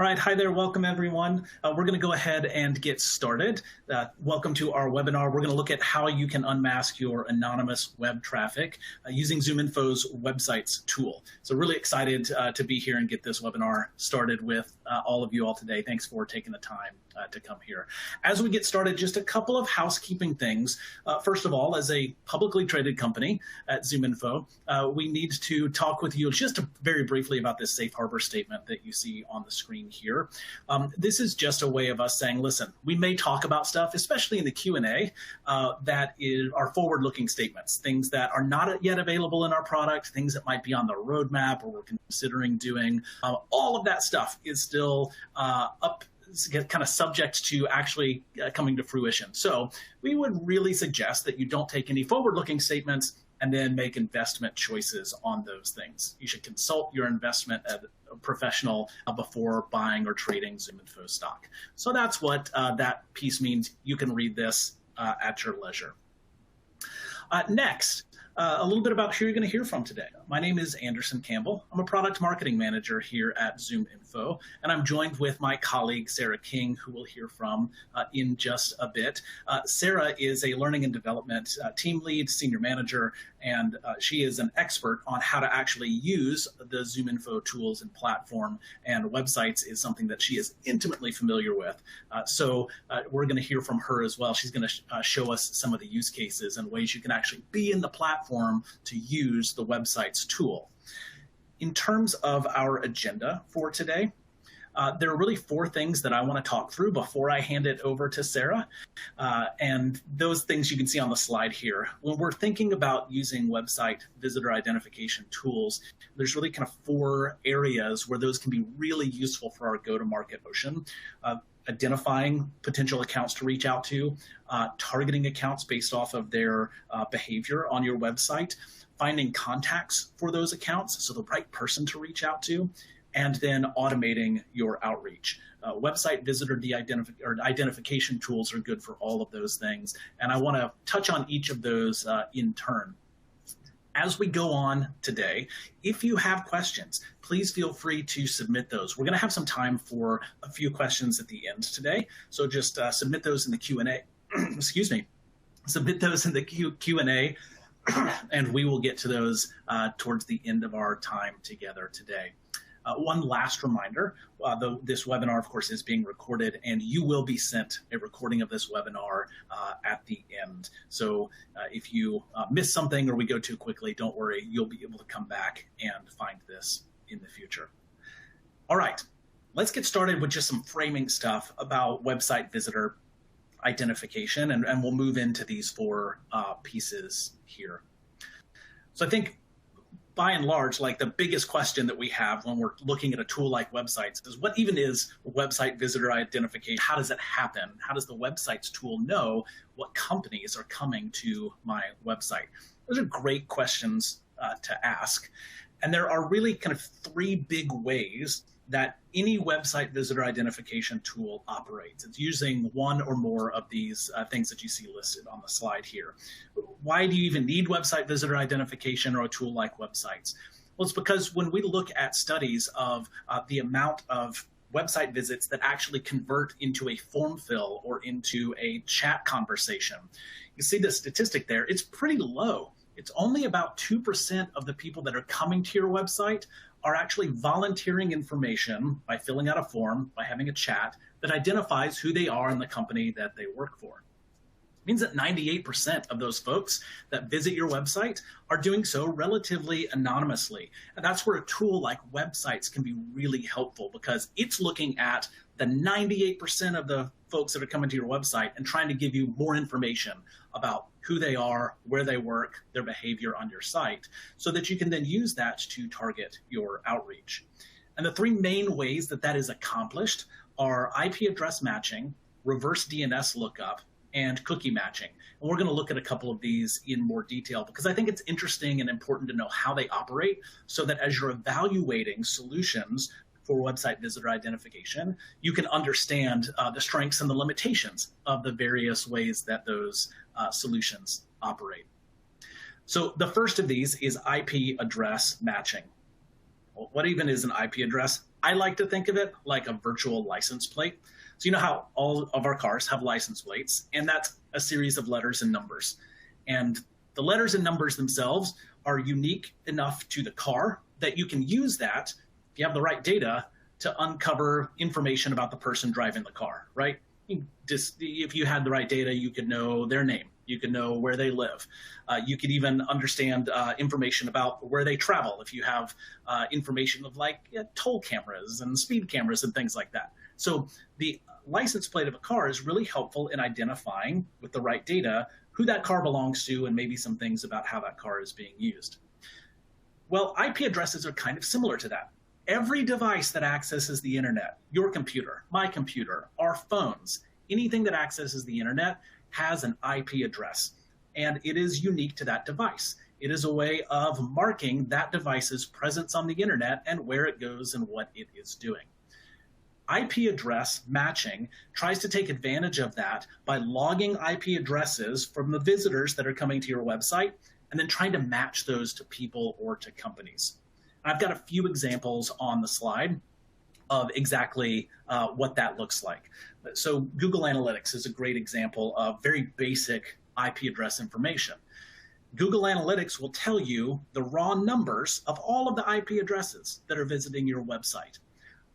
All right, hi there, welcome everyone. We're going to go ahead and get started. Welcome to our webinar. We're going to look at how you can unmask your anonymous web traffic using ZoomInfo's websites tool. So really excited to be here and get this webinar started with all of you all today. Thanks for taking the time to come here. As we get started, just a couple of housekeeping things. First of all, as a publicly traded company at ZoomInfo, we need to talk with you just very briefly about this safe harbor statement that you see on the screen here. This is just a way of us saying, listen, we may talk about stuff, especially in the Q&A, that are forward-looking statements, things that are not yet available in our product, things that might be on the roadmap or we're considering doing. All of that stuff is still kind of subject to actually coming to fruition. So we would really suggest that you don't take any forward-looking statements and then make investment choices on those things. You should consult your investment professional before buying or trading ZoomInfo stock. So that's what that piece means. You can read this at your leisure. Next, a little bit about who you're going to hear from today. My name is Anderson Campbell. I'm a product marketing manager here at ZoomInfo, and I'm joined with my colleague, Sarah King, who we'll hear from in just a bit. Sarah is a learning and development team lead, senior manager, and she is an expert on how to actually use the ZoomInfo tools and platform, and websites is something that she is intimately familiar with. So we're going to hear from her as well. She's going to show us some of the use cases and ways you can actually be in the platform to use the websites tool. In terms of our agenda for today, there are really four things that I want to talk through before I hand it over to Sarah. And those things you can see on the slide here. When we're thinking about using website visitor identification tools, there's really kind of four areas where those can be really useful for our go-to-market motion. Identifying potential accounts to reach out to, targeting accounts based off of their behavior on your website, finding contacts for those accounts, so the right person to reach out to, and then automating your outreach. Website visitor identification tools are good for all of those things, and I want to touch on each of those in turn. As we go on today, if you have questions, please feel free to submit those. We're going to have some time for a few questions at the end today, so just submit those in the Q&A. Excuse me. Submit those in the Q&A, and we will get to those towards the end of our time together today. One last reminder, this webinar, of course, is being recorded, and you will be sent a recording of this webinar at the end. So if you miss something or we go too quickly, don't worry, you'll be able to come back and find this in the future. All right, let's get started with just some framing stuff about website visitor identification, and we'll move into these four pieces here. So I think by and large, like the biggest question that we have when we're looking at a tool like websites is what even is website visitor identification? How does it happen? How does the websites tool know what companies are coming to my website? Those are great questions to ask. And there are really kind of three big ways that any website visitor identification tool operates. It's using one or more of these things that you see listed on the slide here. Why do you even need website visitor identification or a tool like websites? Well, it's because when we look at studies of the amount of website visits that actually convert into a form fill or into a chat conversation, you see the statistic there, it's pretty low. It's only about 2% of the people that are coming to your website are actually volunteering information by filling out a form, by having a chat that identifies who they are and the company that they work for. It means that 98% of those folks that visit your website are doing so relatively anonymously. And that's where a tool like websites can be really helpful, because it's looking at the 98% of the folks that are coming to your website and trying to give you more information about who they are, where they work, their behavior on your site, so that you can then use that to target your outreach. And the three main ways that that is accomplished are IP address matching, reverse DNS lookup, and cookie matching. And we're going to look at a couple of these in more detail, because I think it's interesting and important to know how they operate, so that as you're evaluating solutions for website visitor identification, you can understand the strengths and the limitations of the various ways that those solutions operate. So the first of these is IP address matching. Well, what even is an IP address? I like to think of it like a virtual license plate. So you know how all of our cars have license plates, and that's a series of letters and numbers. And the letters and numbers themselves are unique enough to the car that you can use that, if you have the right data, to uncover information about the person driving the car, right? If you had the right data, you could know their name. You could know where they live. You could even understand information about where they travel if you have information of like toll cameras and speed cameras and things like that. So the license plate of a car is really helpful in identifying with the right data who that car belongs to and maybe some things about how that car is being used. Well, IP addresses are kind of similar to that. Every device that accesses the internet, your computer, my computer, our phones, anything that accesses the internet has an IP address, and it is unique to that device. It is a way of marking that device's presence on the internet and where it goes and what it is doing. IP address matching tries to take advantage of that by logging IP addresses from the visitors that are coming to your website and then trying to match those to people or to companies. I've got a few examples on the slide of exactly what that looks like. So Google Analytics is a great example of very basic IP address information. Google Analytics will tell you the raw numbers of all of the IP addresses that are visiting your website.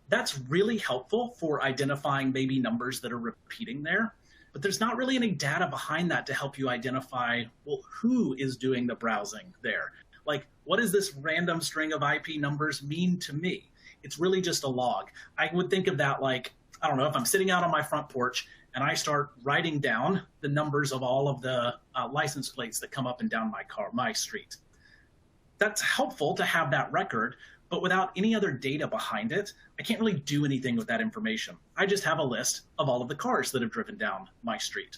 That's really helpful for identifying maybe numbers that are repeating there, but there's not really any data behind that to help you identify, well, who is doing the browsing there? Like, what does this random string of IP numbers mean to me? It's really just a log. I would think of that like, I don't know, if I'm sitting out on my front porch and I start writing down the numbers of all of the license plates that come up and down my street. That's helpful to have that record, but without any other data behind it, I can't really do anything with that information. I just have a list of all of the cars that have driven down my street.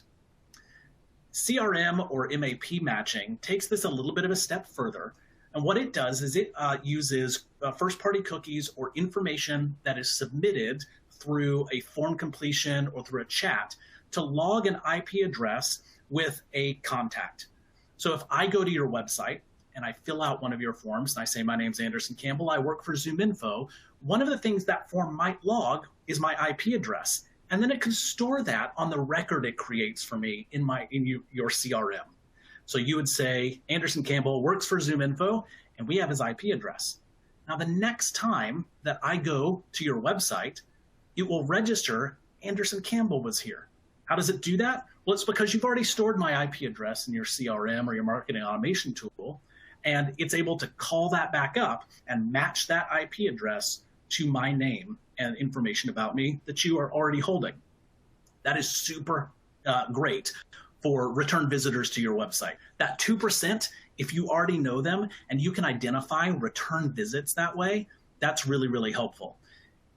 CRM or MAP matching takes this a little bit of a step further. And what it does is it uses first-party cookies or information that is submitted through a form completion or through a chat to log an IP address with a contact. So if I go to your website and I fill out one of your forms and I say, my name's Anderson Campbell, I work for ZoomInfo, one of the things that form might log is my IP address. And then it can store that on the record it creates for me in your CRM. So you would say, Anderson Campbell works for ZoomInfo, and we have his IP address. Now, the next time that I go to your website, it will register Anderson Campbell was here. How does it do that? Well, it's because you've already stored my IP address in your CRM or your marketing automation tool, and it's able to call that back up and match that IP address to my name and information about me that you are already holding. That is super great for return visitors to your website. That 2%, if you already know them and you can identify return visits that way, that's really, really helpful.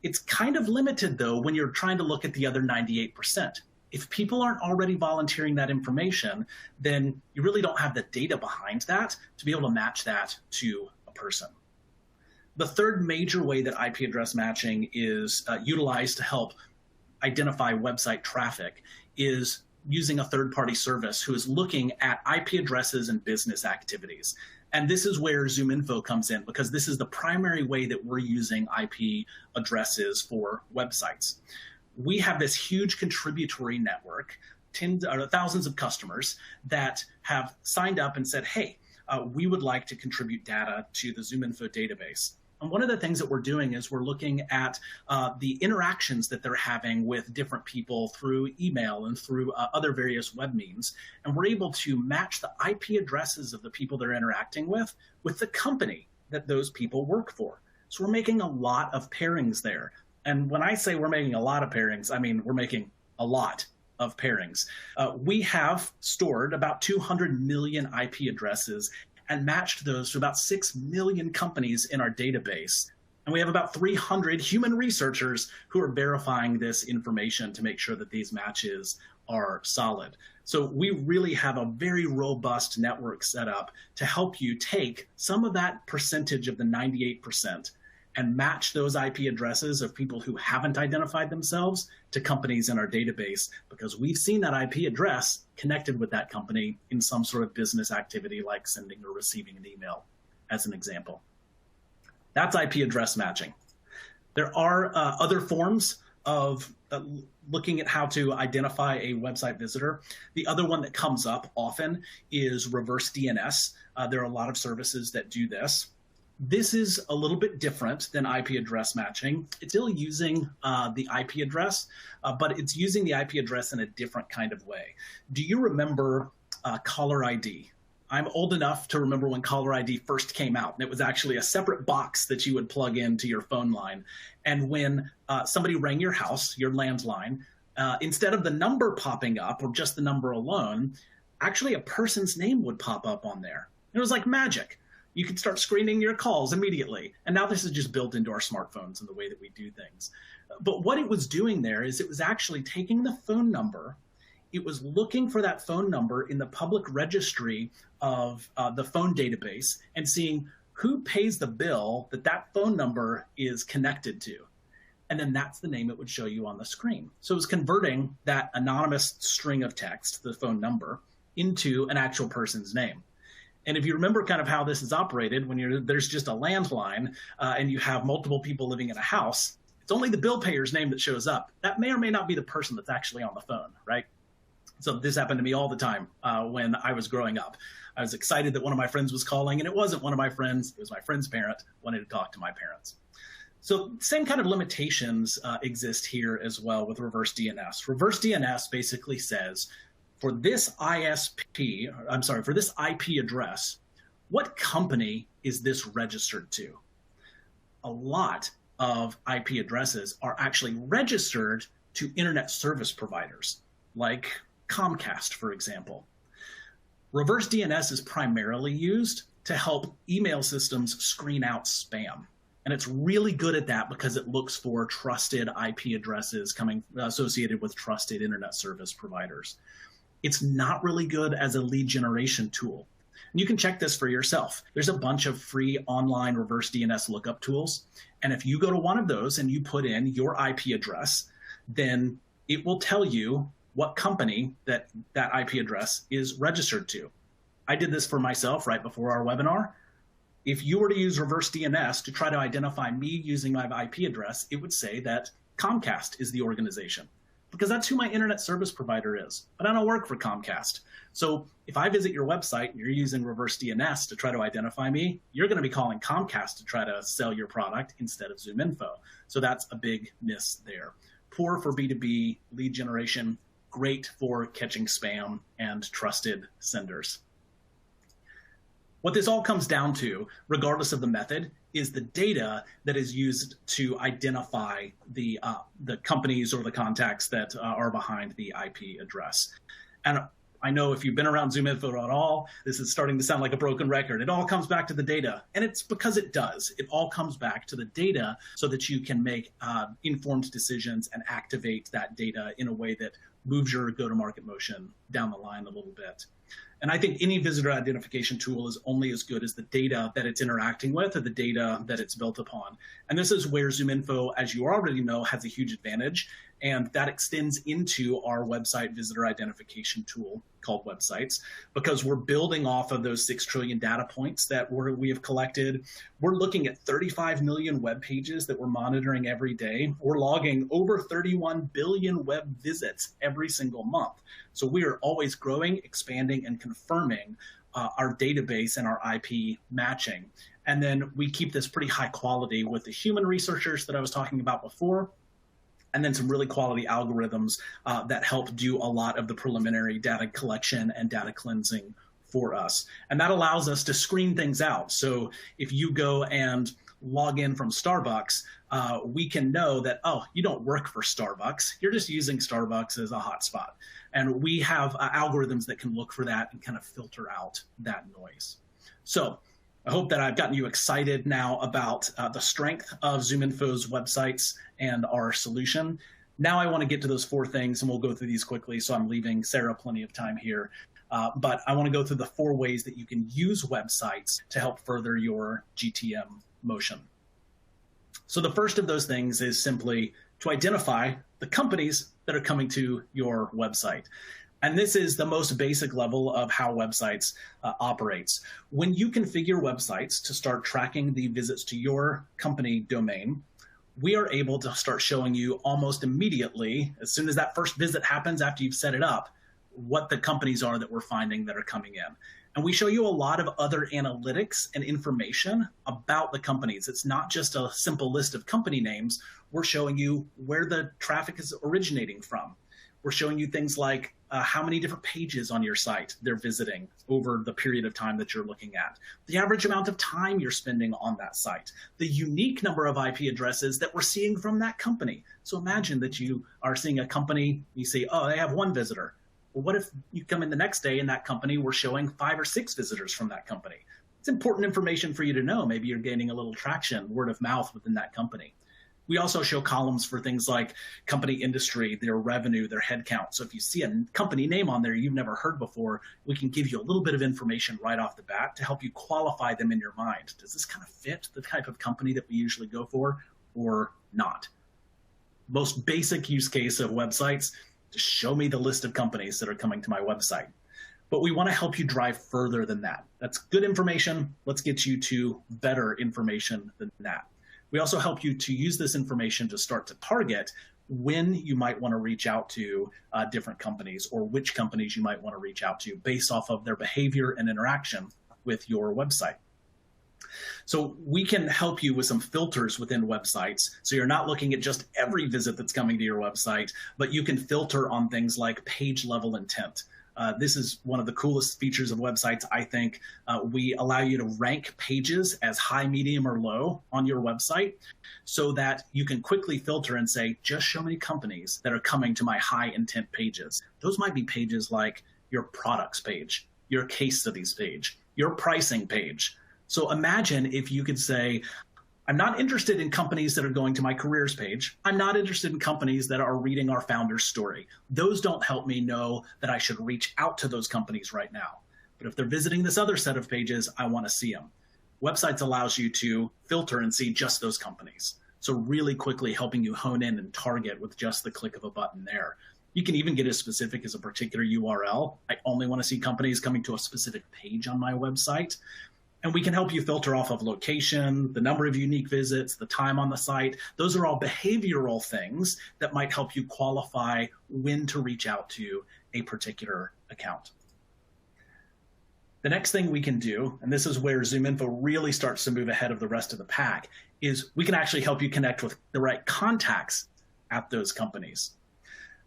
It's kind of limited, though, when you're trying to look at the other 98%. If people aren't already volunteering that information, then you really don't have the data behind that to be able to match that to a person. The third major way that IP address matching is utilized to help identify website traffic is using a third-party service who is looking at IP addresses and business activities. And this is where ZoomInfo comes in, because this is the primary way that we're using IP addresses for websites. We have this huge contributory network, thousands of customers that have signed up and said, hey, we would like to contribute data to the ZoomInfo database. And one of the things that we're doing is we're looking at the interactions that they're having with different people through email and through other various web means. And we're able to match the IP addresses of the people they're interacting with the company that those people work for. So we're making a lot of pairings there. And when I say we're making a lot of pairings, I mean we're making a lot of pairings. We have stored about 200 million IP addresses and matched those to about 6 million companies in our database. And we have about 300 human researchers who are verifying this information to make sure that these matches are solid. So we really have a very robust network set up to help you take some of that percentage of the 98% and match those IP addresses of people who haven't identified themselves to companies in our database, because we've seen that IP address connected with that company in some sort of business activity like sending or receiving an email, as an example. That's IP address matching. There are other forms of looking at how to identify a website visitor. The other one that comes up often is reverse DNS. There are a lot of services that do this. This is a little bit different than IP address matching. It's still using the IP address, but it's using the IP address in a different kind of way. Do you remember caller ID? I'm old enough to remember when caller ID first came out, and it was actually a separate box that you would plug into your phone line. And when somebody rang your house, your landline, instead of the number popping up or just the number alone, actually a person's name would pop up on there. It was like magic. You could start screening your calls immediately. And now this is just built into our smartphones and the way that we do things. But what it was doing there is it was actually taking the phone number. It was looking for that phone number in the public registry of the phone database and seeing who pays the bill that that phone number is connected to. And then that's the name it would show you on the screen. So it was converting that anonymous string of text, the phone number, into an actual person's name. And if you remember kind of how this is operated, when there's just a landline and you have multiple people living in a house, it's only the bill payer's name that shows up. That may or may not be the person that's actually on the phone, right? So this happened to me all the time when I was growing up. I was excited that one of my friends was calling, and it wasn't one of my friends. It was my friend's parent wanting to talk to my parents. So same kind of limitations exist here as well with reverse DNS. Reverse DNS basically says, for this for this IP address, what company is this registered to? A lot of IP addresses are actually registered to internet service providers, like Comcast, for example. Reverse DNS is primarily used to help email systems screen out spam. And it's really good at that because it looks for trusted IP addresses associated with trusted internet service providers. It's not really good as a lead generation tool. And you can check this for yourself. There's a bunch of free online reverse DNS lookup tools. And if you go to one of those and you put in your IP address, then it will tell you what company that IP address is registered to. I did this for myself right before our webinar. If you were to use reverse DNS to try to identify me using my IP address, it would say that Comcast is the organization, because that's who my internet service provider is. But I don't work for Comcast. So if I visit your website and you're using reverse DNS to try to identify me, you're going to be calling Comcast to try to sell your product instead of ZoomInfo. So that's a big miss there. Poor for B2B lead generation, great for catching spam and trusted senders. What this all comes down to, regardless of the method, is the data that is used to identify the companies or the contacts that are behind the IP address. And I know if you've been around ZoomInfo at all, this is starting to sound like a broken record. It all comes back to the data, and it's because it does. It all comes back to the data so that you can make informed decisions and activate that data in a way that moves your go-to-market motion down the line a little bit. And I think any visitor identification tool is only as good as the data that it's interacting with or the data that it's built upon. And this is where ZoomInfo, as you already know, has a huge advantage. And that extends into our website visitor identification tool called Websites, because we're building off of those 6 trillion data points that we have collected. We're looking at 35 million web pages that we're monitoring every day. We're logging over 31 billion web visits every single month. So we are always growing, expanding, and confirming our database and our IP matching. And then we keep this pretty high quality with the human researchers that I was talking about before, and then some really quality algorithms that help do a lot of the preliminary data collection and data cleansing for us. And that allows us to screen things out. So if you go and log in from Starbucks, we can know that, oh, you don't work for Starbucks. You're just using Starbucks as a hotspot. And we have algorithms that can look for that and kind of filter out that noise. So I hope that I've gotten you excited now about the strength of ZoomInfo's websites and our solution. Now I want to get to those 4 things, and we'll go through these quickly, so I'm leaving Sarah plenty of time here. But I want to go through the 4 ways that you can use websites to help further your GTM motion. So the first of those things is simply to identify the companies that are coming to your website. And this is the most basic level of how websites operates. When you configure websites to start tracking the visits to your company domain, we are able to start showing you almost immediately, as soon as that first visit happens after you've set it up, what the companies are that we're finding that are coming in. And we show you a lot of other analytics and information about the companies. It's not just a simple list of company names. We're showing you where the traffic is originating from. We're showing you things like how many different pages on your site they're visiting over the period of time that you're looking at, the average amount of time you're spending on that site, the unique number of IP addresses that we're seeing from that company. So imagine that you are seeing a company, you say, oh, they have one visitor. Well, what if you come in the next day and that company, we're showing 5 or 6 visitors from that company? It's important information for you to know. Maybe you're gaining a little traction, word of mouth within that company. We also show columns for things like company industry, their revenue, their headcount. So if you see a company name on there you've never heard before, we can give you a little bit of information right off the bat to help you qualify them in your mind. Does this kind of fit the type of company that we usually go for or not? Most basic use case of websites, just show me the list of companies that are coming to my website. But we want to help you drive further than that. That's good information. Let's get you to better information than that. We also help you to use this information to start to target when you might want to reach out to different companies or which companies you might want to reach out to based off of their behavior and interaction with your website. So we can help you with some filters within websites. So you're not looking at just every visit that's coming to your website, but you can filter on things like page level intent. This is one of the coolest features of websites, I think. We allow you to rank pages as high, medium, or low on your website so that you can quickly filter and say, just show me companies that are coming to my high intent pages. Those might be pages like your products page, your case studies page, your pricing page. So imagine if you could say, I'm not interested in companies that are going to my careers page. I'm not interested in companies that are reading our founder's story. Those don't help me know that I should reach out to those companies right now. But if they're visiting this other set of pages, I want to see them. Websites allows you to filter and see just those companies. So really quickly helping you hone in and target with just the click of a button there. You can even get as specific as a particular URL. I only want to see companies coming to a specific page on my website. And we can help you filter off of location, the number of unique visits, the time on the site. Those are all behavioral things that might help you qualify when to reach out to a particular account. The next thing we can do, and this is where ZoomInfo really starts to move ahead of the rest of the pack, is we can actually help you connect with the right contacts at those companies.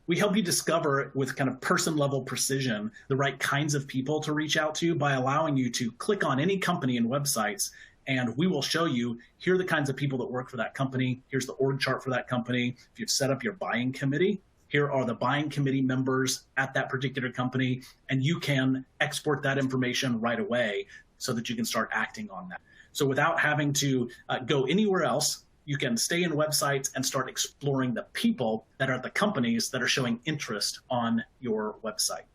We help you discover with kind of person level precision the right kinds of people to reach out to by allowing you to click on any company and websites, and we will show you, here are the kinds of people that work for that company. Here's the org chart for that company. If you've set up your buying committee, here are the buying committee members at that particular company, and you can export that information right away so that you can start acting on that. So without having to go anywhere else, you can stay in websites and start exploring the people that are the companies that are showing interest on your website.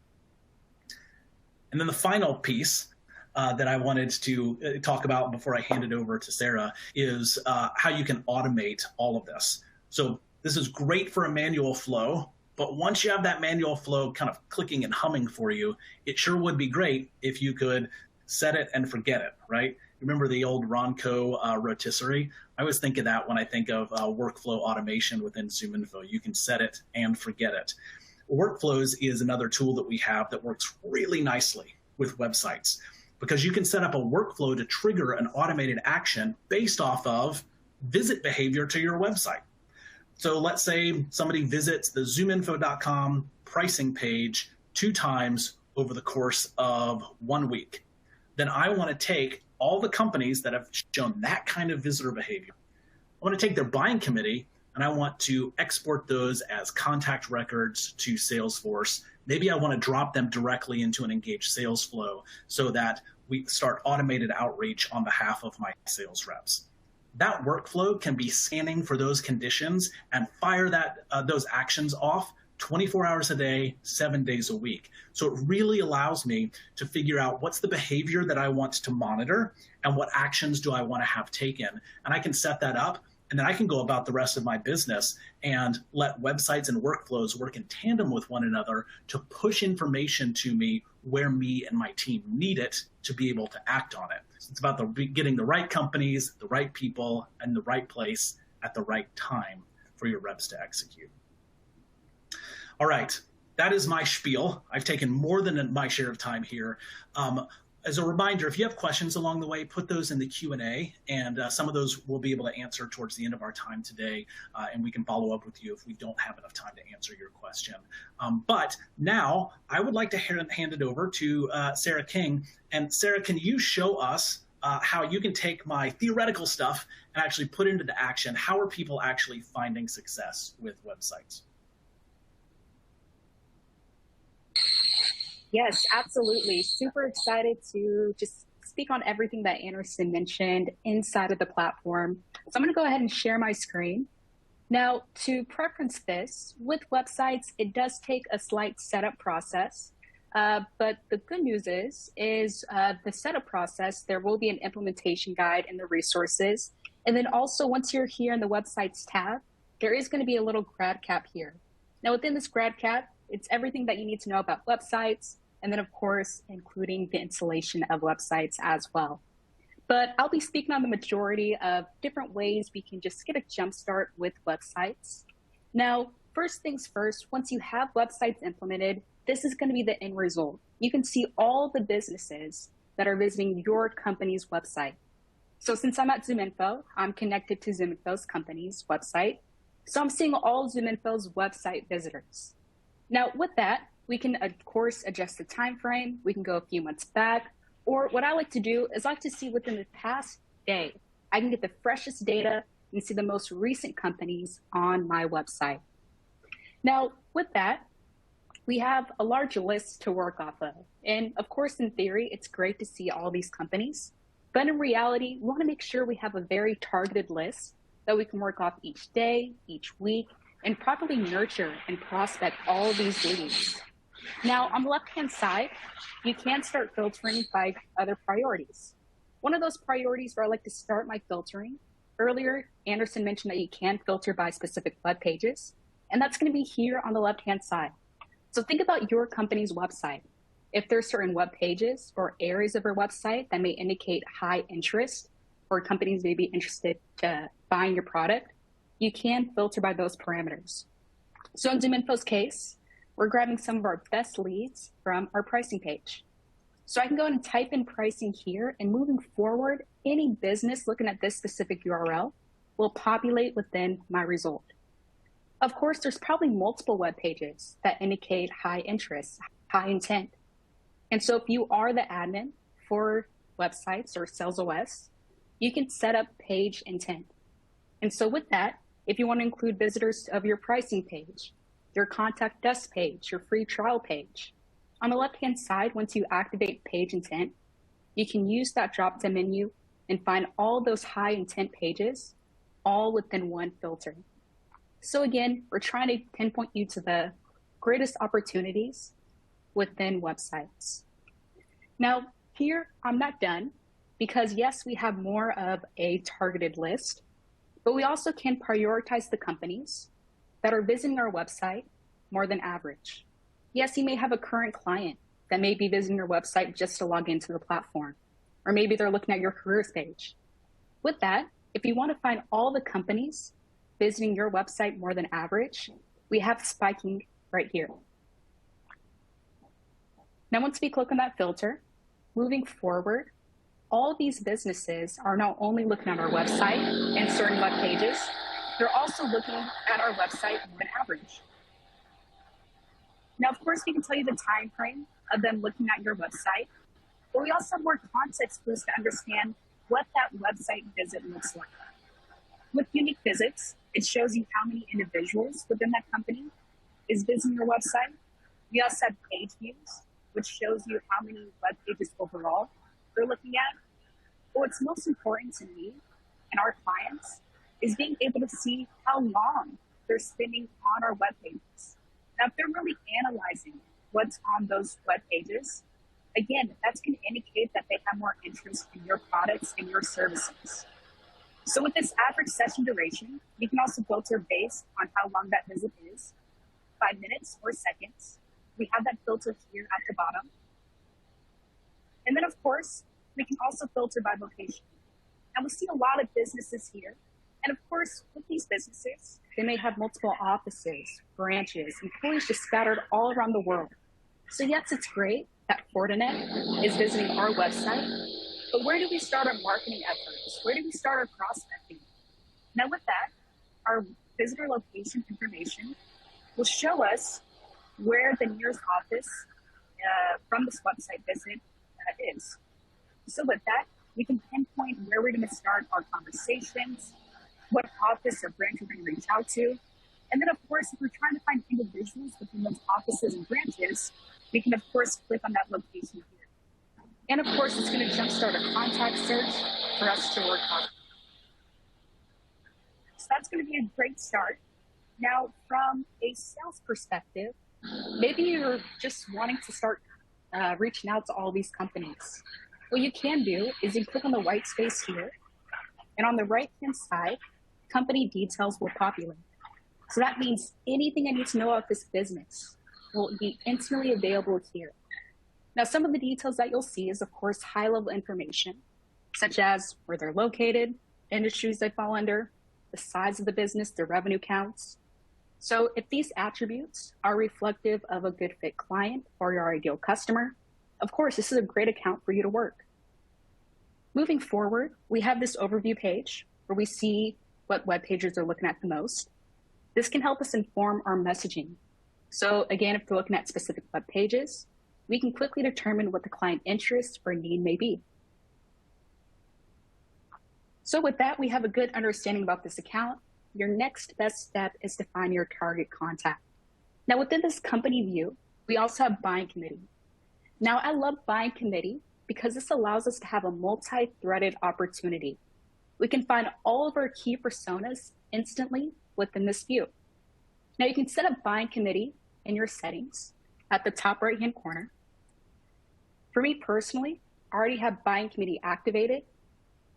And then the final piece that I wanted to talk about before I hand it over to Sarah is how you can automate all of this. So this is great for a manual flow, but once you have that manual flow kind of clicking and humming for you, it sure would be great if you could set it and forget it, right? Remember the old Ronco rotisserie? I always think of that when I think of workflow automation within ZoomInfo. You can set it and forget it. Workflows is another tool that we have that works really nicely with websites because you can set up a workflow to trigger an automated action based off of visit behavior to your website. So let's say somebody visits the zoominfo.com pricing page 2 times over the course of 1 week. Then I want to take all the companies that have shown that kind of visitor behavior. I want to take their buying committee and I want to export those as contact records to Salesforce. Maybe I want to drop them directly into an engaged sales flow so that we start automated outreach on behalf of my sales reps. That workflow can be scanning for those conditions and fire those actions off 24 hours a day, 7 days a week. So it really allows me to figure out what's the behavior that I want to monitor and what actions do I want to have taken. And I can set that up, and then I can go about the rest of my business and let websites and workflows work in tandem with one another to push information to me where me and my team need it to be able to act on it. So it's about getting the right companies, the right people, and the right place at the right time for your reps to execute. All right, that is my spiel. I've taken more than my share of time here. As a reminder, if you have questions along the way, put those in the Q&A, and some of those we'll be able to answer towards the end of our time today, and we can follow up with you if we don't have enough time to answer your question. But now I would like to hand it over to Sarah King. And Sarah, can you show us how you can take my theoretical stuff and actually put it into action? How are people actually finding success with websites? Yes, absolutely. Super excited to just speak on everything that Anderson mentioned inside of the platform. So I'm going to go ahead and share my screen. Now, to preference this, with websites, it does take a slight setup process. But the good news is the setup process, there will be an implementation guide in the resources. And then also, once you're here in the websites tab, there is going to be a little grad cap here. Now, within this grad cap, it's everything that you need to know about websites, and then, of course, including the installation of websites as well. But I'll be speaking on the majority of different ways we can just get a jump start with websites. Now, first things first, once you have websites implemented, this is going to be the end result. You can see all the businesses that are visiting your company's website. So since I'm at ZoomInfo, I'm connected to ZoomInfo's company's website. So I'm seeing all ZoomInfo's website visitors. Now, with that, we can, of course, adjust the time frame. We can go a few months back. Or what I like to do is I like to see within the past day. I can get the freshest data and see the most recent companies on my website. Now, with that, we have a large list to work off of. And of course, in theory, it's great to see all these companies. But in reality, we want to make sure we have a very targeted list that we can work off each day, each week, and properly nurture and prospect all of these leads. Now, on the left-hand side, you can start filtering by other priorities. One of those priorities where I like to start my filtering, earlier, Anderson mentioned that you can filter by specific web pages, and that's going to be here on the left-hand side. So think about your company's website. If there's certain web pages or areas of your website that may indicate high interest, or companies may be interested to buying your product, you can filter by those parameters. So in ZoomInfo's case, we're grabbing some of our best leads from our pricing page. So I can go ahead and type in pricing here, and moving forward, any business looking at this specific URL will populate within my result. Of course, there's probably multiple web pages that indicate high interest, high intent. And so if you are the admin for websites or Sales OS, you can set up page intent. And so with that, if you want to include visitors of your pricing page, your contact us page, your free trial page, on the left-hand side, once you activate page intent, you can use that drop-down menu and find all those high intent pages all within one filter. So again, we're trying to pinpoint you to the greatest opportunities within websites. Now here, I'm not done, because yes, we have more of a targeted list, but we also can prioritize the companies that are visiting our website more than average. Yes, you may have a current client that may be visiting your website just to log into the platform, or maybe they're looking at your careers page. With that, if you want to find all the companies visiting your website more than average, we have spiking right here. Now, once we click on that filter, moving forward, all these businesses are not only looking at our website and certain web pages, they're also looking at our website more than average. Now, of course, we can tell you the time frame of them looking at your website, but we also have more context clues to understand what that website visit looks like. With unique visits, it shows you how many individuals within that company is visiting your website. We also have page views, which shows you how many web pages overall they're looking at. But what's most important to me and our clients is being able to see how long they're spending on our web pages. Now, if they're really analyzing what's on those web pages, again, that's going to indicate that they have more interest in your products and your services. So with this average session duration, you can also filter based on how long that visit is, 5 minutes or seconds. We have that filter here at the bottom. And then, of course, we can also filter by location. And we see a lot of businesses here, And of course, with these businesses, they may have multiple offices, branches, employees just scattered all around the world. So yes, it's great that Fortinet is visiting our website, but where do we start our marketing efforts? Where do we start our prospecting? Now with that, our visitor location information will show us where the nearest office from this website visit is. So with that, we can pinpoint where we're going to start our conversations, what office or branch we're going to reach out to. And then, of course, if we're trying to find individuals within those offices and branches, we can, of course, click on that location here. And, of course, it's going to jumpstart a contact search for us to work on. So that's going to be a great start. Now, from a sales perspective, maybe you're just wanting to start reaching out to all these companies. What you can do is you click on the white space here, and on the right-hand side, company details will populate. So that means anything I need to know about this business will be instantly available here. Now, some of the details that you'll see is, of course, high-level information, such as where they're located, industries they fall under, the size of the business, their revenue counts. So if these attributes are reflective of a good fit client or your ideal customer, of course, this is a great account for you to work. Moving forward, we have this overview page where we see what web pages they're looking at the most. This can help us inform our messaging. So again, if they're looking at specific web pages, we can quickly determine what the client interest or need may be. So with that, we have a good understanding about this account. Your next best step is to find your target contact. Now within this company view, we also have buying committee. Now I love buying committee because this allows us to have a multi-threaded opportunity. We can find all of our key personas instantly within this view. Now you can set up buying committee in your settings at the top right-hand corner. For me personally, I already have buying committee activated,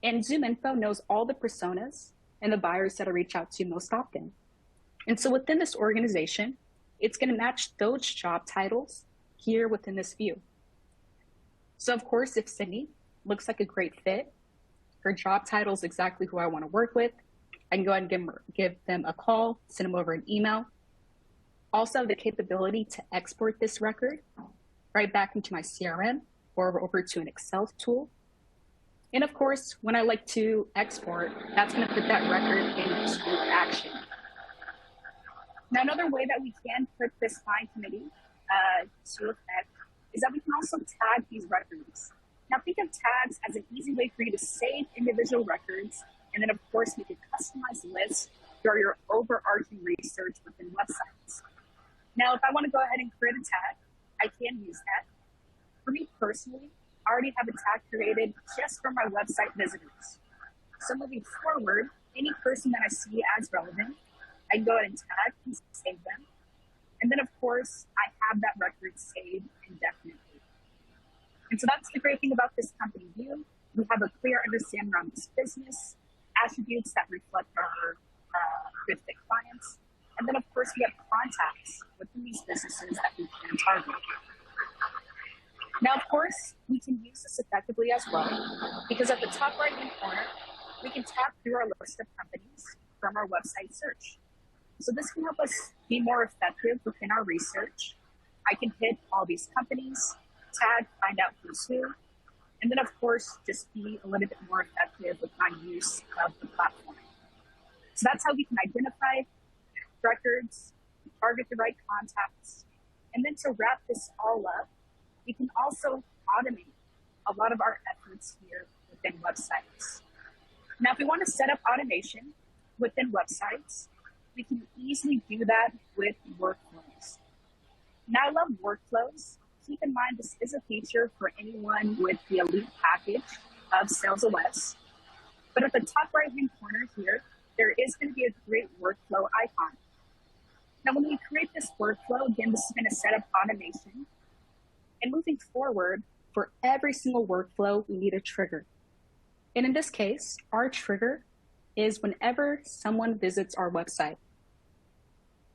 and ZoomInfo knows all the personas and the buyers that I reach out to most often. And so within this organization, it's going to match those job titles here within this view. So of course, if Sydney looks like a great fit, her job title is exactly who I want to work with, I can go ahead and give them a call, send them over an email. Also have the capability to export this record right back into my CRM or over to an Excel tool. And of course, when I like to export, that's going to put that record into action. Now, another way that we can put this buying committee to effect is that we can also tag these records. Now, think of tags as an easy way for you to save individual records, and then, of course, make a customized list for your overarching research within websites. Now, if I want to go ahead and create a tag, I can use that. For me personally, I already have a tag created just for my website visitors. So moving forward, any person that I see as relevant, I can go ahead and tag and save them. And then, of course, I have that record saved indefinitely. And so that's the great thing about this company view. We have a clear understanding around this business, attributes that reflect our good fit clients. And then, of course, we have contacts within these businesses that we can target. Now, of course, we can use this effectively as well, because at the top right-hand corner, we can tap through our list of companies from our website search. So this can help us be more effective within our research. I can hit all these companies, tag, find out who's who, and then, of course, just be a little bit more effective with my use of the platform. So that's how we can identify records, target the right contacts, and then to wrap this all up, we can also automate a lot of our efforts here within websites. Now, if we want to set up automation within websites, we can easily do that with workflows. Now, I love workflows. Keep in mind, this is a feature for anyone with the elite package of Sales OS. But at the top right-hand corner here, there is going to be a great workflow icon. Now, when we create this workflow, again, this is going to set up automation. And moving forward, for every single workflow, we need a trigger. And in this case, our trigger is whenever someone visits our website.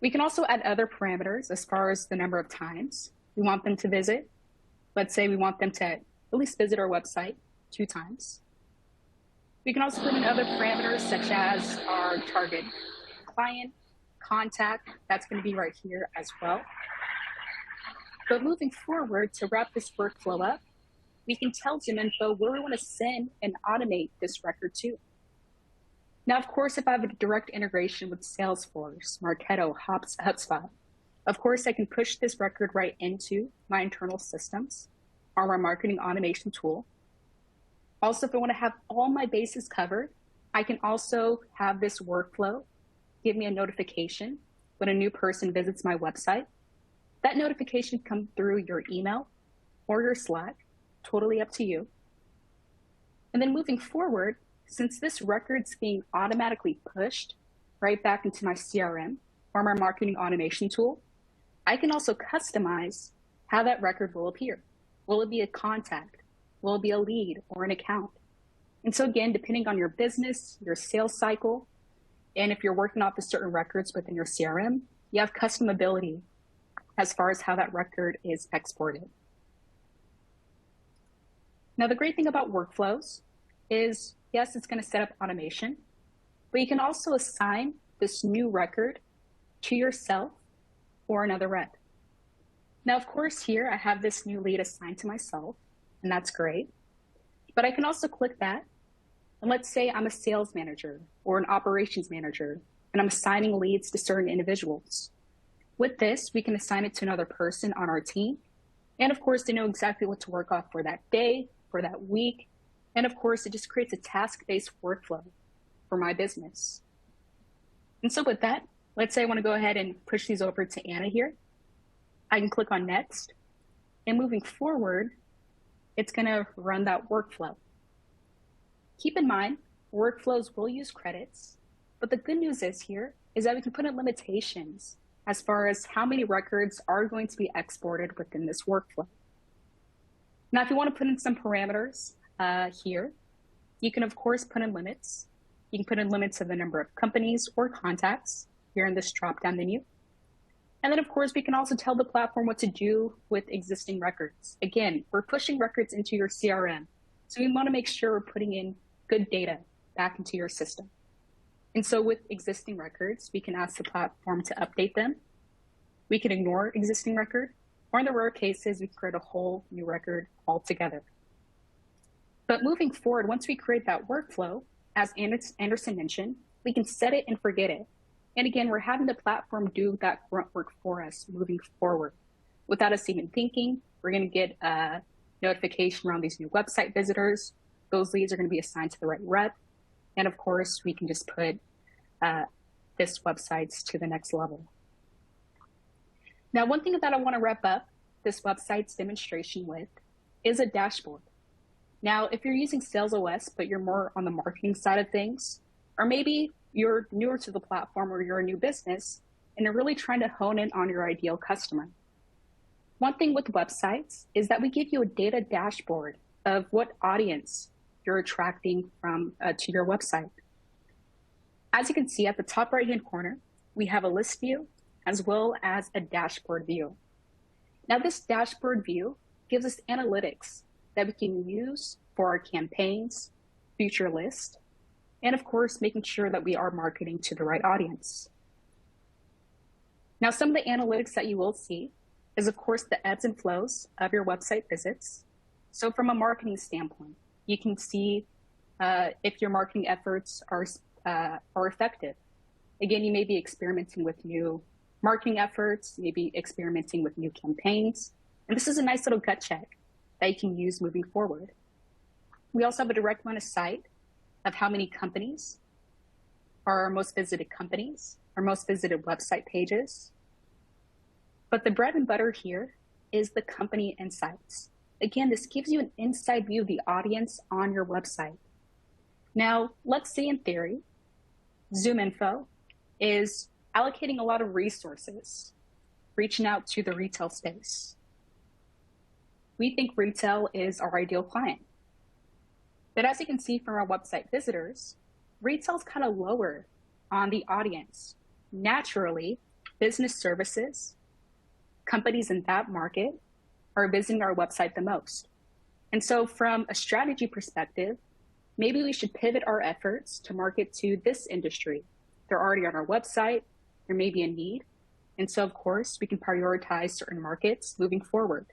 We can also add other parameters as far as the number of times we want them to visit. Let's say we want them to at least visit our website 2 times. We can also put in other parameters such as our target client, contact, that's going to be right here as well. But moving forward, to wrap this workflow up, we can tell ZoomInfo where we want to send and automate this record to. Now, of course, if I have a direct integration with Salesforce, Marketo, HubSpot, of course, I can push this record right into my internal systems or my marketing automation tool. Also, if I want to have all my bases covered, I can also have this workflow give me a notification when a new person visits my website. That notification comes through your email or your Slack, totally up to you. And then moving forward, since this record's being automatically pushed right back into my CRM or my marketing automation tool, I can also customize how that record will appear. Will it be a contact? Will it be a lead or an account? And so again, depending on your business, your sales cycle, and if you're working off of certain records within your CRM, you have customability as far as how that record is exported. Now, the great thing about workflows is, yes, it's going to set up automation, but you can also assign this new record to yourself or another rep. Now, of course, here I have this new lead assigned to myself, and that's great. But I can also click that. And let's say I'm a sales manager or an operations manager, and I'm assigning leads to certain individuals. With this, we can assign it to another person on our team. And of course, they know exactly what to work off for that day, for that week. And of course, it just creates a task-based workflow for my business. And so with that, let's say I want to go ahead and push these over to Anna here. I can click on next. And moving forward, it's going to run that workflow. Keep in mind, workflows will use credits, but the good news is that we can put in limitations as far as how many records are going to be exported within this workflow. Now, if you want to put in some parameters here, you can, of course, put in limits. You can put in limits of the number of companies or contacts here in this drop-down menu. And then, of course, we can also tell the platform what to do with existing records. Again, we're pushing records into your CRM. So we want to make sure we're putting in good data back into your system. And so with existing records, we can ask the platform to update them. We can ignore existing record, or in the rare cases, we can create a whole new record altogether. But moving forward, once we create that workflow, as Anderson mentioned, we can set it and forget it. And again, we're having the platform do that grunt work for us moving forward. Without us even thinking, we're going to get a notification around these new website visitors. Those leads are going to be assigned to the right rep. And of course, we can just put this websites to the next level. Now, one thing that I want to wrap up this website's demonstration with is a dashboard. Now, if you're using SalesOS, but you're more on the marketing side of things, or maybe you're newer to the platform or you're a new business and you're really trying to hone in on your ideal customer. One thing with websites is that we give you a data dashboard of what audience you're attracting from to your website. As you can see at the top right-hand corner, we have a list view as well as a dashboard view. Now, this dashboard view gives us analytics that we can use for our campaigns, future list, and of course, making sure that we are marketing to the right audience. Now, some of the analytics that you will see is, of course, the ebbs and flows of your website visits. So from a marketing standpoint, you can see if your marketing efforts are effective. Again, you may be experimenting with new marketing efforts, maybe experimenting with new campaigns. And this is a nice little gut check that you can use moving forward. We also have a direct line of sight of how many companies are our most visited companies, our most visited website pages. But the bread and butter here is the company insights. Again, this gives you an inside view of the audience on your website. Now, let's say in theory, ZoomInfo is allocating a lot of resources, reaching out to the retail space. We think retail is our ideal client. But as you can see from our website visitors, retail's kind of lower on the audience. Naturally, business services, companies in that market are visiting our website the most. And so from a strategy perspective, maybe we should pivot our efforts to market to this industry. They're already on our website. There may be a need. And so, of course, we can prioritize certain markets moving forward.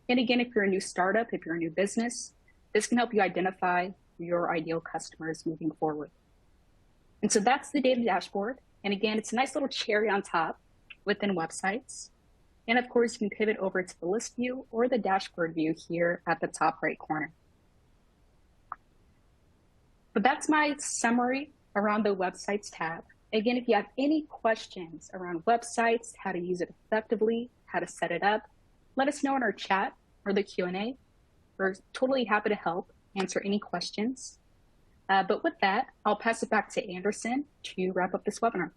And again, if you're a new startup, if you're a new business, this can help you identify your ideal customers moving forward. And so that's the data dashboard. And again, it's a nice little cherry on top within websites. And of course, you can pivot over to the list view or the dashboard view here at the top right corner. But that's my summary around the websites tab. Again, if you have any questions around websites, how to use it effectively, how to set it up, let us know in our chat or the Q&A. We're totally happy to help answer any questions. But with that, I'll pass it back to Anderson to wrap up this webinar.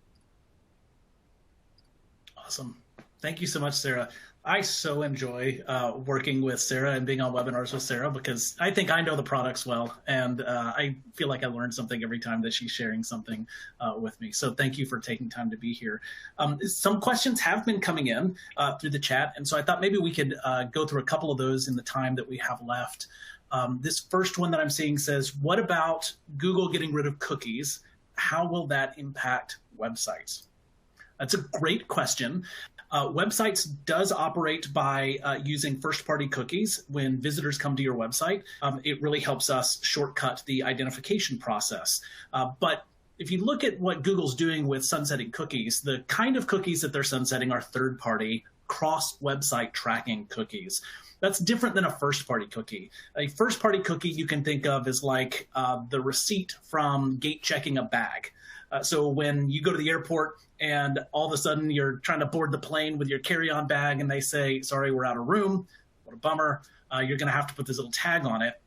Awesome. Thank you so much, Sarah. I so enjoy working with Sarah and being on webinars with Sarah because I think I know the products well, and I feel like I learn something every time that she's sharing something with me. So thank you for taking time to be here. Some questions have been coming in through the chat, and so I thought maybe we could go through a couple of those in the time that we have left. This first one that I'm seeing says, what about Google getting rid of cookies? How will that impact websites? That's a great question. Websites does operate by using first-party cookies when visitors come to your website. It really helps us shortcut the identification process. But if you look at what Google's doing with sunsetting cookies, the kind of cookies that they're sunsetting are third-party cross-website tracking cookies. That's different than a first-party cookie. A first-party cookie you can think of as like the receipt from gate checking a bag. So when you go to the airport and all of a sudden you're trying to board the plane with your carry-on bag and they say, sorry, we're out of room, what a bummer, you're going to have to put this little tag on it.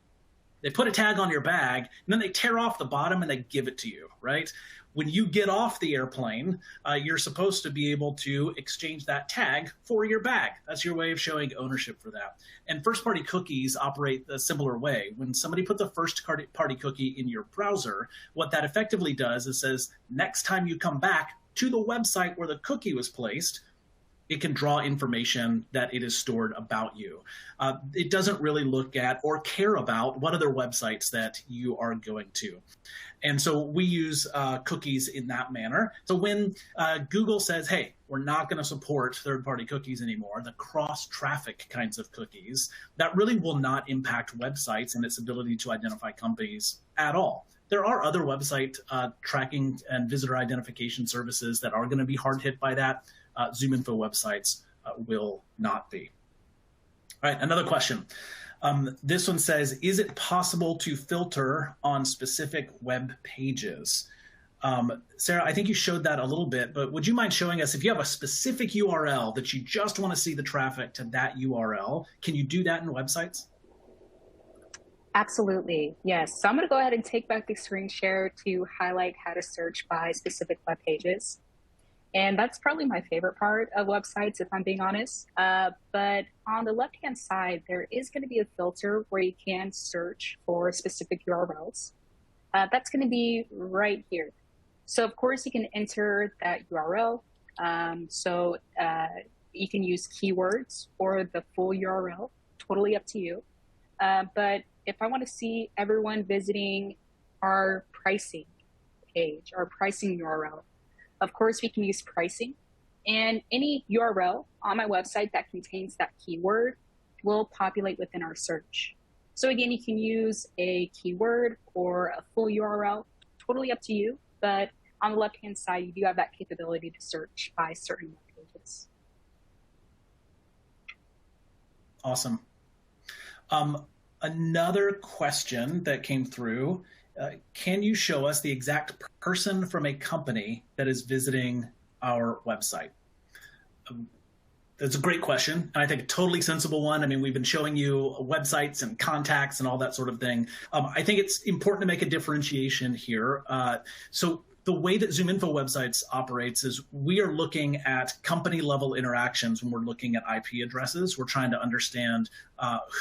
They put a tag on your bag and then they tear off the bottom and they give it to you, right? When you get off the airplane, you're supposed to be able to exchange that tag for your bag. That's your way of showing ownership for that. And first-party cookies operate a similar way. When somebody puts a first-party cookie in your browser, what that effectively does is says, next time you come back to the website where the cookie was placed, it can draw information that it is stored about you. It doesn't really look at or care about what other websites that you are going to. And so we use cookies in that manner. So when Google says, hey, we're not going to support third-party cookies anymore, the cross-traffic kinds of cookies, that really will not impact websites and its ability to identify companies at all. There are other website tracking and visitor identification services that are going to be hard hit by that. ZoomInfo websites will not be. All right, another question. This one says, is it possible to filter on specific web pages? Sarah, I think you showed that a little bit, but would you mind showing us if you have a specific URL that you just want to see the traffic to that URL, can you do that in websites? Absolutely, yes. So I'm going to go ahead and take back the screen share to highlight how to search by specific web pages. And that's probably my favorite part of websites, if I'm being honest. But on the left-hand side, there is going to be a filter where you can search for specific URLs. That's going to be right here. So, of course, you can enter that URL. You can use keywords or the full URL, totally up to you. But if I want to see everyone visiting our pricing page, our pricing URL, of course, we can use pricing, and any URL on my website that contains that keyword will populate within our search. So again, you can use a keyword or a full URL, totally up to you, but on the left-hand side, you do have that capability to search by certain web pages. Awesome. Another question that came through, can you show us the exact person from a company that is visiting our website? That's a great question, and I think a totally sensible one. I mean, we've been showing you websites and contacts and all that sort of thing. I think it's important to make a differentiation here. So the way that ZoomInfo websites operates is we are looking at company-level interactions when we're looking at IP addresses. We're trying to understand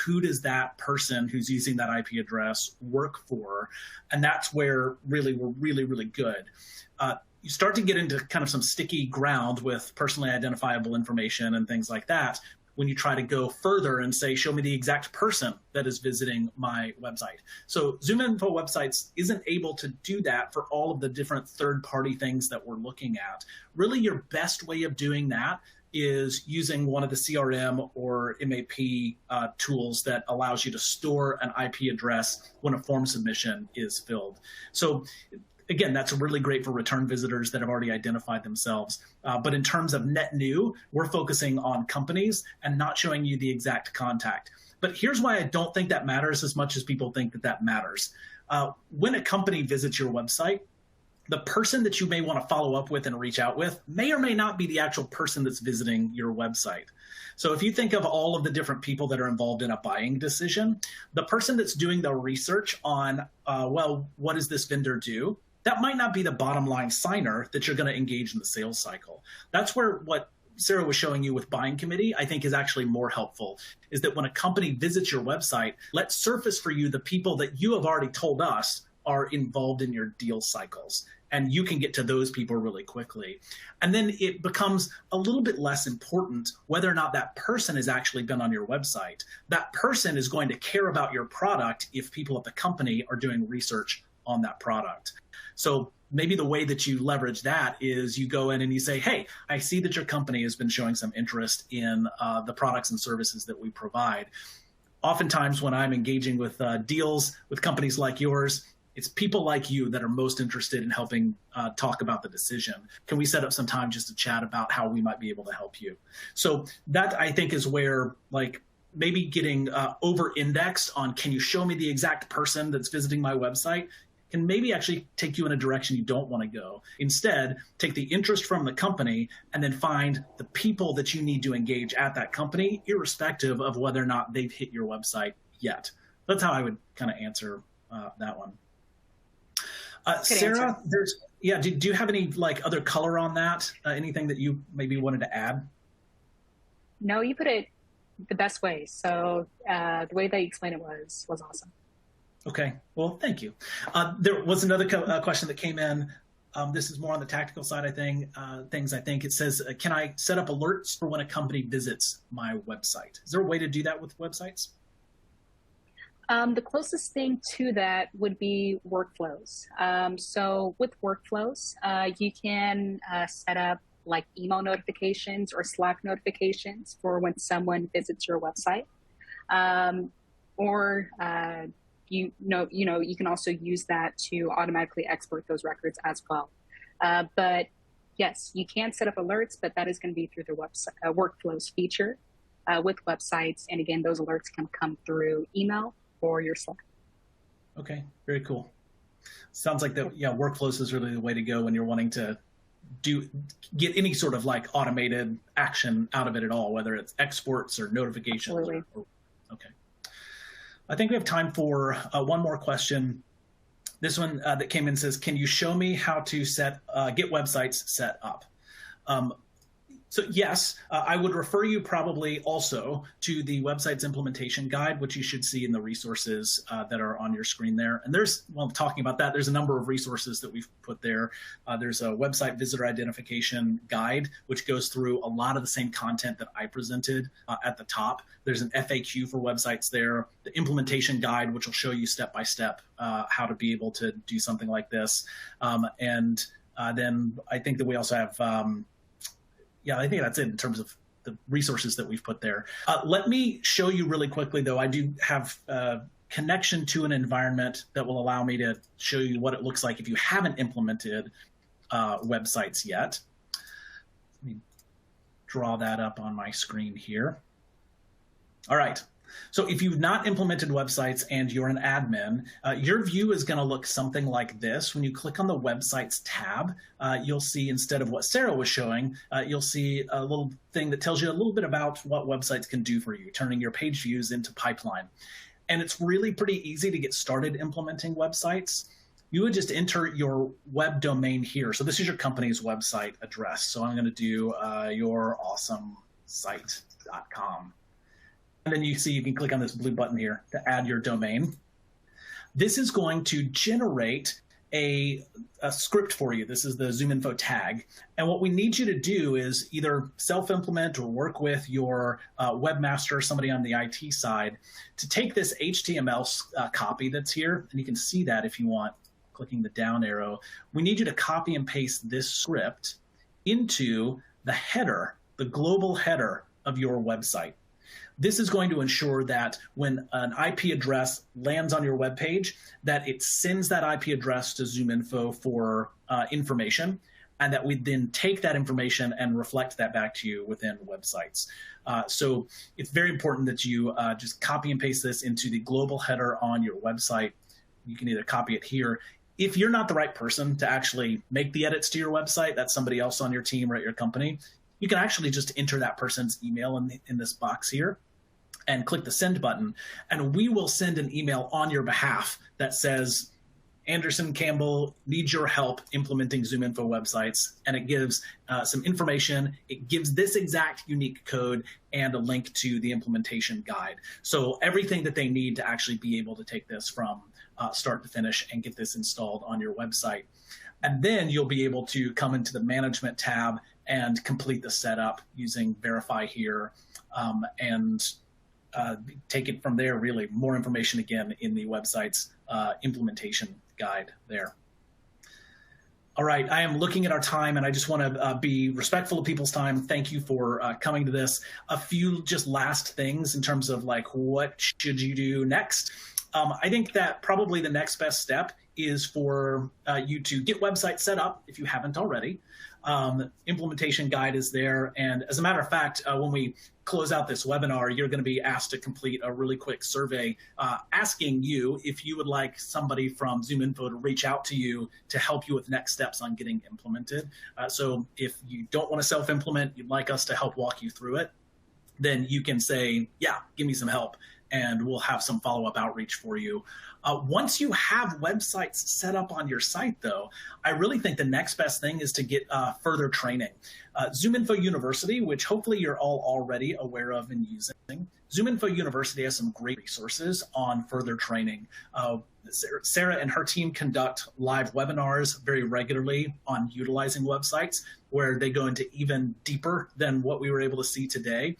who does that person who's using that IP address work for, and that's where really we're really good. You start to get into kind of some sticky ground with personally identifiable information and things like that. when you try to go further and say, show me the exact person that is visiting my website. So ZoomInfo websites isn't able to do that for all of the different third-party things that we're looking at. Really, your best way of doing that is using one of the CRM or MAP tools that allows you to store an IP address when a form submission is filled. So again, that's really great for return visitors that have already identified themselves. But in terms of net new, we're focusing on companies and not showing you the exact contact. But here's why I don't think that matters as much as people think that that matters. When a company visits your website, the person that you may want to follow up with and reach out with may or may not be the actual person that's visiting your website. So if you think of all of the different people that are involved in a buying decision, the person that's doing the research on, well, what does this vendor do? That might not be the bottom line signer that you're going to engage in the sales cycle. That's where what Sarah was showing you with buying committee, I think is actually more helpful, is that when a company visits your website, let's surface for you the people that you have already told us are involved in your deal cycles. And you can get to those people really quickly. And then it becomes a little bit less important whether or not that person has actually been on your website. That person is going to care about your product if people at the company are doing research on that product. So maybe the way that you leverage that is you go in and you say, hey, I see that your company has been showing some interest in the products and services that we provide. Oftentimes when I'm engaging with deals with companies like yours, it's people like you that are most interested in helping talk about the decision. Can we set up some time just to chat about how we might be able to help you? So that, I think, is where, like, maybe getting over-indexed on can you show me the exact person that's visiting my website can maybe actually take you in a direction you don't want to go. Instead, take the interest from the company and then find the people that you need to engage at that company, irrespective of whether or not they've hit your website yet. That's how I would kind of answer that one. Sarah, do you have any like other color on that? Anything that you maybe wanted to add? No, you put it the best way. So the way that you explained it was awesome. Okay, well, thank you. There was another question that came in. This is more on the tactical side of things. I think it says, can I set up alerts for when a company visits my website? Is there a way to do that with websites? The closest thing to that would be workflows. So with workflows, you can set up like email notifications or Slack notifications for when someone visits your website. You can also use that to automatically export those records as well. But yes, you can set up alerts, but that is going to be through the website workflows feature with websites. And again, those alerts can come through email or your Slack. Okay, very cool. Sounds like workflows is really the way to go when you're wanting to get any sort of like automated action out of it at all, whether it's exports or notifications. Absolutely. Okay. I think we have time for one more question. This one that came in says, can you show me how to get websites set up? So yes, I would refer you probably also to the website's implementation guide, which you should see in the resources that are on your screen there. And talking about that, there's a number of resources that we've put there. There's a website visitor identification guide, which goes through a lot of the same content that I presented at the top. There's an FAQ for websites there, the implementation guide, which will show you step-by-step how to be able to do something like this. And then I think that we also have I think that's it in terms of the resources that we've put there. Let me show you really quickly, though. I do have a connection to an environment that will allow me to show you what it looks like if you haven't implemented websites yet. Let me draw that up on my screen here. All right. So if you've not implemented websites and you're an admin, your view is going to look something like this. When you click on the Websites tab, you'll see, instead of what Sarah was showing, you'll see a little thing that tells you a little bit about what websites can do for you, turning your page views into pipeline. And it's really pretty easy to get started implementing websites. You would just enter your web domain here. So this is your company's website address. So I'm going to do yourAwesomeSite.com. And then you see you can click on this blue button here to add your domain. This is going to generate a script for you. This is the ZoomInfo tag. And what we need you to do is either self-implement or work with your webmaster, somebody on the IT side, to take this HTML copy that's here, and you can see that if you want, clicking the down arrow. We need you to copy and paste this script into the header, the global header of your website. This is going to ensure that when an IP address lands on your web page, that it sends that IP address to ZoomInfo for information, and that we then take that information and reflect that back to you within websites. So it's very important that you just copy and paste this into the global header on your website. You can either copy it here. If you're not the right person to actually make the edits to your website, that's somebody else on your team or at your company, you can actually just enter that person's email in this box here and click the send button, and we will send an email on your behalf that says, Anderson Campbell needs your help implementing ZoomInfo websites, and it gives some information. It gives this exact unique code and a link to the implementation guide. So everything that they need to actually be able to take this from start to finish and get this installed on your website. And then you'll be able to come into the management tab and complete the setup using verify here, and take it from there. Really, more information again in the website's implementation guide there. All right, I am looking at our time, and I just want to be respectful of people's time. Thank you for coming to this. A few just last things in terms of like, what should you do next? I think that probably the next best step is for you to get websites set up if you haven't already. Implementation guide is there. And as a matter of fact, when we close out this webinar, you're going to be asked to complete a really quick survey asking you if you would like somebody from ZoomInfo to reach out to you to help you with next steps on getting implemented. So if you don't want to self-implement, you'd like us to help walk you through it, then you can say, yeah, give me some help, and we'll have some follow-up outreach for you. Once you have websites set up on your site, though, I really think the next best thing is to get further training. ZoomInfo University, which hopefully you're all already aware of and using, ZoomInfo University has some great resources on further training. Sarah and her team conduct live webinars very regularly on utilizing websites, where they go into even deeper than what we were able to see today.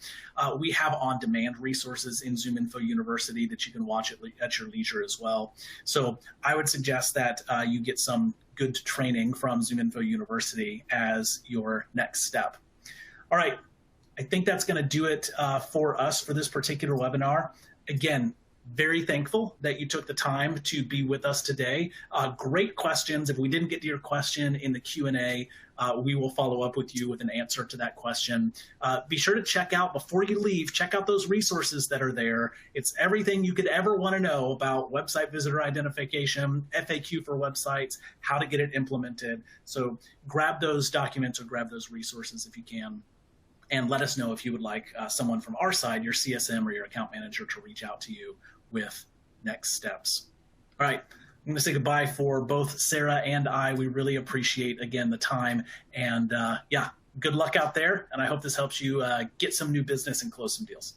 We have on-demand resources in ZoomInfo University that you can watch at your leisure as well. So I would suggest that you get some good training from ZoomInfo University as your next step. All right, I think that's going to do it for us for this particular webinar. Again, very thankful that you took the time to be with us today. Great questions. If we didn't get to your question in the Q&A, we will follow up with you with an answer to that question. Be sure to check out, before you leave, check out those resources that are there. It's everything you could ever want to know about website visitor identification, FAQ for websites, how to get it implemented. So grab those documents or grab those resources if you can. And let us know if you would like someone from our side, your CSM or your account manager, to reach out to you with next steps. All right, I'm going to say goodbye for both Sarah and I. We really appreciate, again, the time. And yeah, good luck out there. And I hope this helps you get some new business and close some deals.